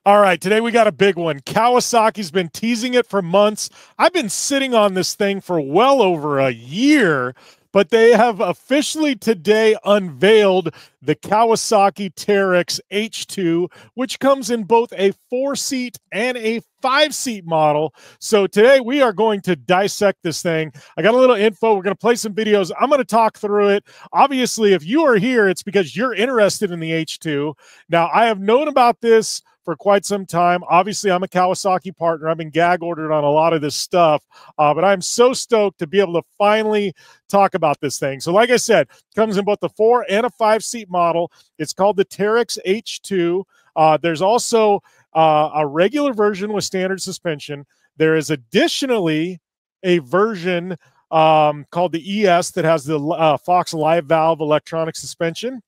All right, today we got a big one. Kawasaki's been teasing it for months. I've been sitting on this thing for well over a year, but they have officially today unveiled the Kawasaki Teryx H2, which comes in both a 4-seat and a 5-seat model. So today we are going to dissect this thing. I got a little info. We're going to play some videos. I'm going to talk through it. Obviously, if you are here, it's because you're interested in the H2. Now, I have known about this for quite some time. Obviously, I'm a Kawasaki partner. I've been gag ordered on a lot of this stuff, but I'm so stoked to be able to finally talk about this thing. So like I said, it comes in both the 4 and a 5-seat model. It's called the Teryx H2. There's also a regular version with standard suspension. There is additionally a version called the ES that has the Fox Live Valve electronic suspension.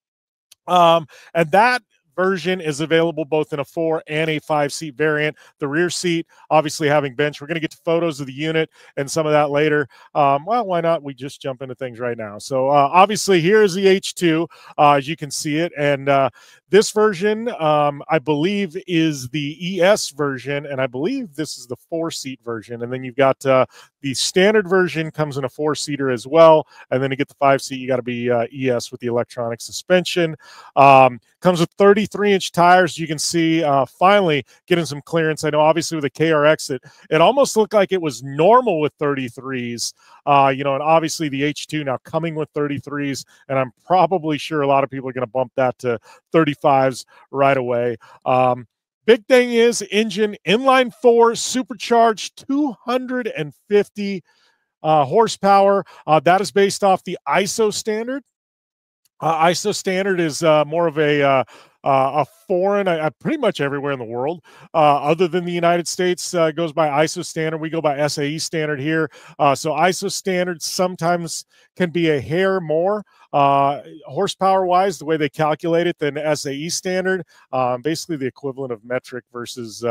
And that version is available both in a 4 and a 5-seat variant. The rear seat obviously having bench. We're going to get to photos of the unit and some of that later. Well, why not? We just jump into things right now. So obviously here's the H2 as you can see it, and this version I believe is the ES version, and I believe this is the 4-seat version. And then you've got the standard version comes in a 4-seater as well, and then to get the 5-seat you got to be ES with the electronic suspension. Comes with 33-inch tires. You can see finally getting some clearance. I know obviously with the KRX it almost looked like it was normal with 33s, and obviously the H2 now coming with 33s, and I'm probably sure a lot of people are going to bump that to 35s right away. Big thing is engine inline 4 supercharged 250 horsepower. That is based off the ISO standard. ISO standard is more of a foreign, pretty much everywhere in the world, other than the United States, goes by ISO standard. We go by SAE standard here. So ISO standard sometimes can be a hair more horsepower wise, the way they calculate it, than SAE standard. Basically the equivalent of metric versus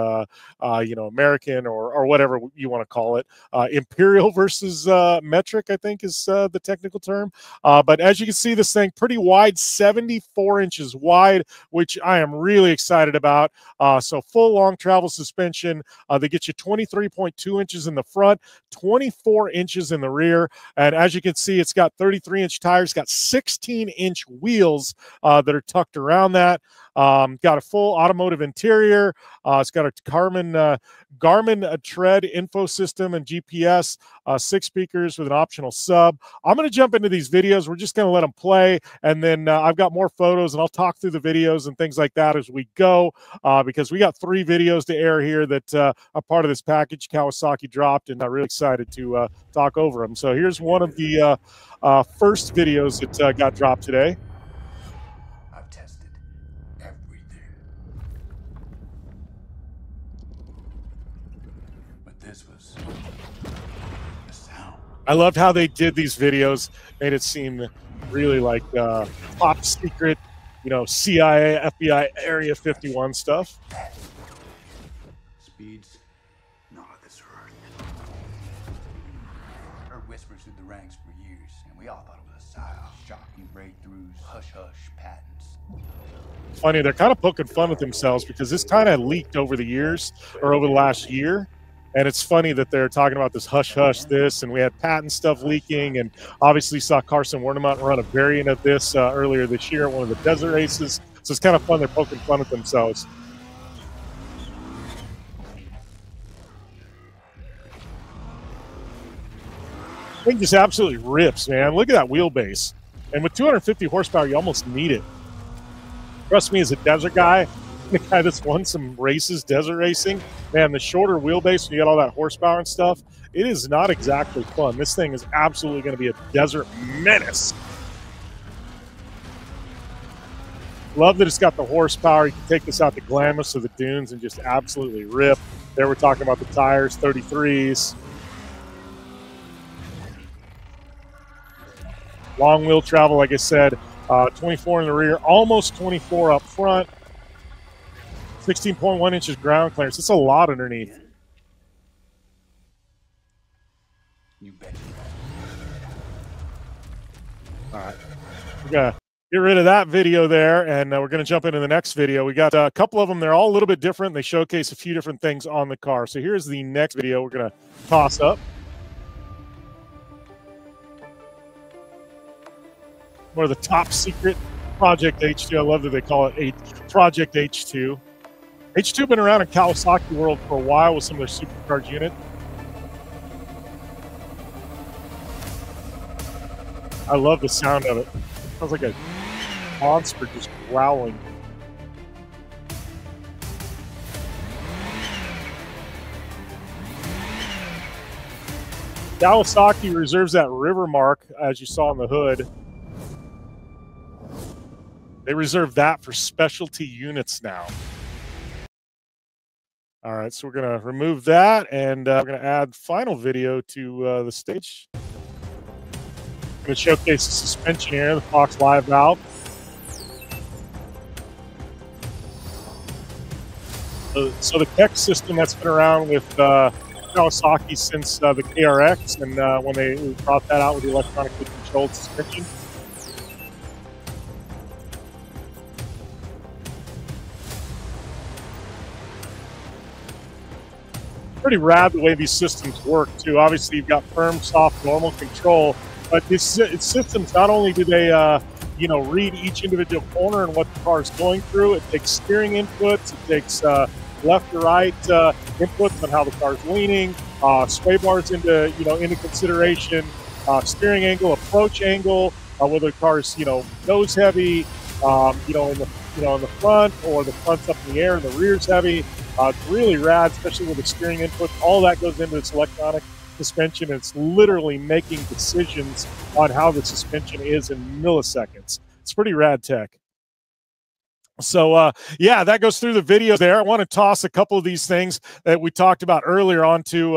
American or whatever you want to call it. Imperial versus metric, I think, is the technical term. But as you can see, this thing pretty wide, 74 inches wide, which I am really excited about. So full long travel suspension. They get you 23.2 inches in the front, 24 inches in the rear. And as you can see, it's got 33-inch tires, got 16-inch wheels that are tucked around that. Got a full automotive interior. It's got a Garmin tread info system and GPS, 6 speakers with an optional sub. I'm going to jump into these videos. We're just going to let them play, and then I've got more photos, and I'll talk through the videos and things like that as we go, because we got 3 videos to air here that are part of this package Kawasaki dropped, and I'm really excited to talk over them. So here's one of the first videos that got dropped today. I've tested everything, but this was the sound. I loved how they did these videos, made it seem really like top secret, CIA, FBI, Area 51 stuff. Speeds not of this earth. Heard whispers through the ranks for years, and we all thought it was a psyop. Shocking breakthroughs, hush-hush patents. Funny, they're kind of poking fun at themselves because this kind of leaked over the years, or over the last year. And it's funny that they're talking about this hush-hush this, and we had patent stuff leaking, and obviously saw Carson Wernemont run a variant of this earlier this year at one of the desert races. So it's kind of fun. They're poking fun at themselves. Thing just absolutely rips, man. Look at that wheelbase. And with 250 horsepower, you almost need it. Trust me, as a desert guy, the guy that's won some races, desert racing, man, the shorter wheelbase, when you got all that horsepower and stuff, it is not exactly fun. This thing is absolutely going to be a desert menace. Love that it's got the horsepower. You can take this out to Glamis or the dunes and just absolutely rip. There we're talking about the tires, 33s. Long wheel travel, like I said, 24 in the rear, almost 24 up front. 16.1 inches ground clearance. It's a lot underneath. You bet. All right. We got get rid of that video there, and we're going to jump into the next video. We got a couple of them. They're all a little bit different. They showcase a few different things on the car. So here's the next video we're going to toss up. One of the top secret Project H2. I love that they call it Project H2. H2 been around in Kawasaki world for a while with some of their supercharged units. I love the sound of it. It sounds like a monster just growling. Kawasaki reserves that river mark, as you saw on the hood. They reserve that for specialty units now. All right, so we're going to remove that, and we're going to add final video to the stage. I'm going to showcase the suspension here, the Fox Live valve. So the tech system that's been around with Kawasaki since the KRX, and when they brought that out with the electronically controlled suspension. Pretty rad the way these systems work too. Obviously, you've got firm, soft, normal control, but these systems, not only do they read each individual corner and what the car is going through, it takes steering inputs, it takes left to right inputs on how the car is leaning, sway bars into consideration, steering angle, approach angle, whether the car is nose heavy, in the front, or the front's up in the air and the rear's heavy. It's really rad, especially with the steering input. All that goes into its electronic suspension. It's literally making decisions on how the suspension is in milliseconds. It's pretty rad tech. So, yeah, that goes through the videos there. I want to toss a couple of these things that we talked about earlier onto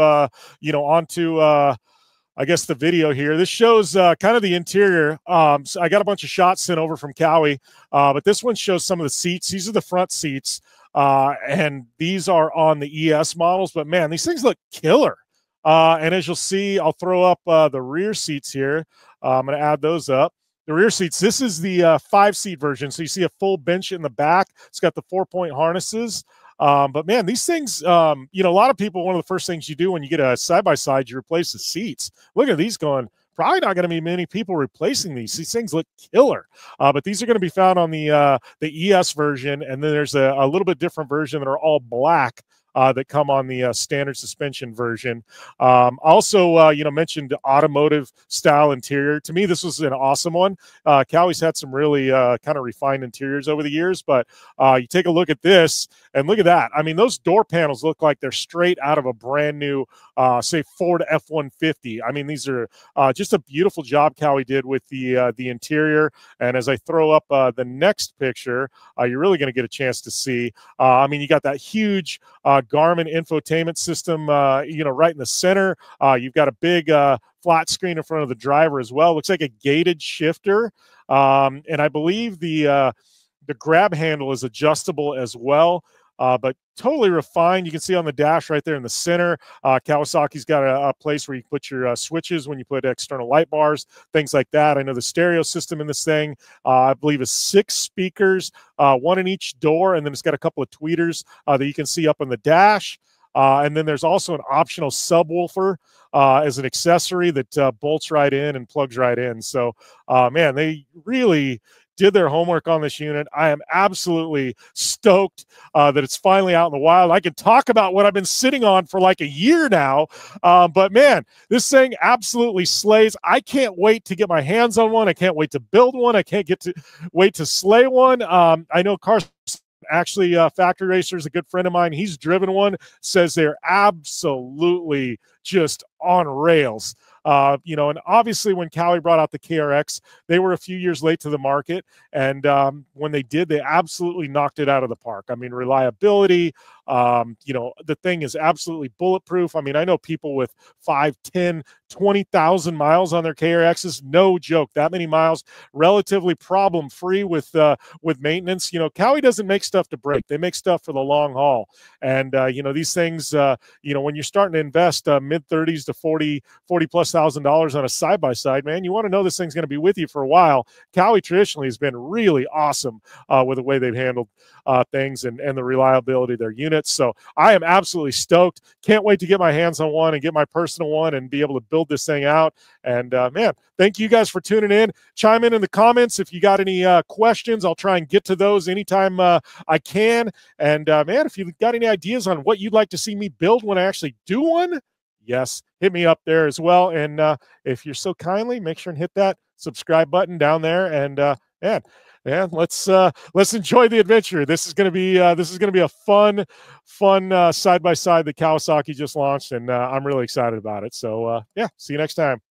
I guess the video here. This shows kind of the interior. So I got a bunch of shots sent over from Cowie, but this one shows some of the seats. These are the front seats, and these are on the ES models. But man, these things look killer. And as you'll see, I'll throw up the rear seats here. I'm going to add those up. The rear seats, this is the 5-seat version. So you see a full bench in the back. It's got the 4-point harnesses. But man, these things, a lot of people, one of the first things you do when you get a side-by-side, you replace the seats. Look at these going. Probably not going to be many people replacing these. These things look killer. But these are going to be found on the ES version, and then there's a little bit different version that are all black. That come on the standard suspension version. Also, mentioned automotive style interior. To me, this was an awesome one. Cowie's had some really kind of refined interiors over the years, but you take a look at this and look at that. I mean, those door panels look like they're straight out of a brand new, say, Ford F-150. I mean, these are just a beautiful job Cowie did with the interior. And as I throw up the next picture, you're really going to get a chance to see. I mean, you got that huge Garmin infotainment system, right in the center. You've got a big flat screen in front of the driver as well. Looks like a gated shifter, and I believe the grab handle is adjustable as well. But totally refined. You can see on the dash right there in the center. Kawasaki's got a place where you put your switches when you put external light bars, things like that. I know the stereo system in this thing, I believe, is 6 speakers, one in each door, and then it's got a couple of tweeters that you can see up on the dash. And then there's also an optional subwoofer as an accessory that bolts right in and plugs right in. So, man, they really did their homework on this unit. I am absolutely stoked that it's finally out in the wild. I can talk about what I've been sitting on for like a year now, but man, this thing absolutely slays. I can't wait to get my hands on one. I can't wait to build one. I can't wait to slay one. I know Carson, actually, Factory Racer is a good friend of mine. He's driven one, says they're absolutely just on rails. And obviously when Cowie brought out the KRX, they were a few years late to the market. And when they did, they absolutely knocked it out of the park. I mean, reliability, You know, the thing is absolutely bulletproof. I mean, I know people with 5, 10, 20,000 miles on their KRXs, no joke. That many miles, relatively problem free with maintenance. You know, Cowie doesn't make stuff to break; they make stuff for the long haul. And you know, these things, you know, when you're starting to invest mid 30s to 40 plus $1,000 on a side by side, man, you want to know this thing's going to be with you for a while. Cowie traditionally has been really awesome with the way they've handled things and the reliability of their units. So I am absolutely stoked. Can't wait to get my hands on one and get my personal one and be able to build this thing out. And man, thank you guys for tuning in. Chime in the comments if you got any questions. I'll try and get to those anytime I can. And man, if you've got any ideas on what you'd like to see me build when I actually do one, yes, hit me up there as well. And if you're so kindly, make sure and hit that subscribe button down there. And man, let's enjoy the adventure. This is going to be a fun side by side that Kawasaki just launched, and I'm really excited about it. So yeah, see you next time.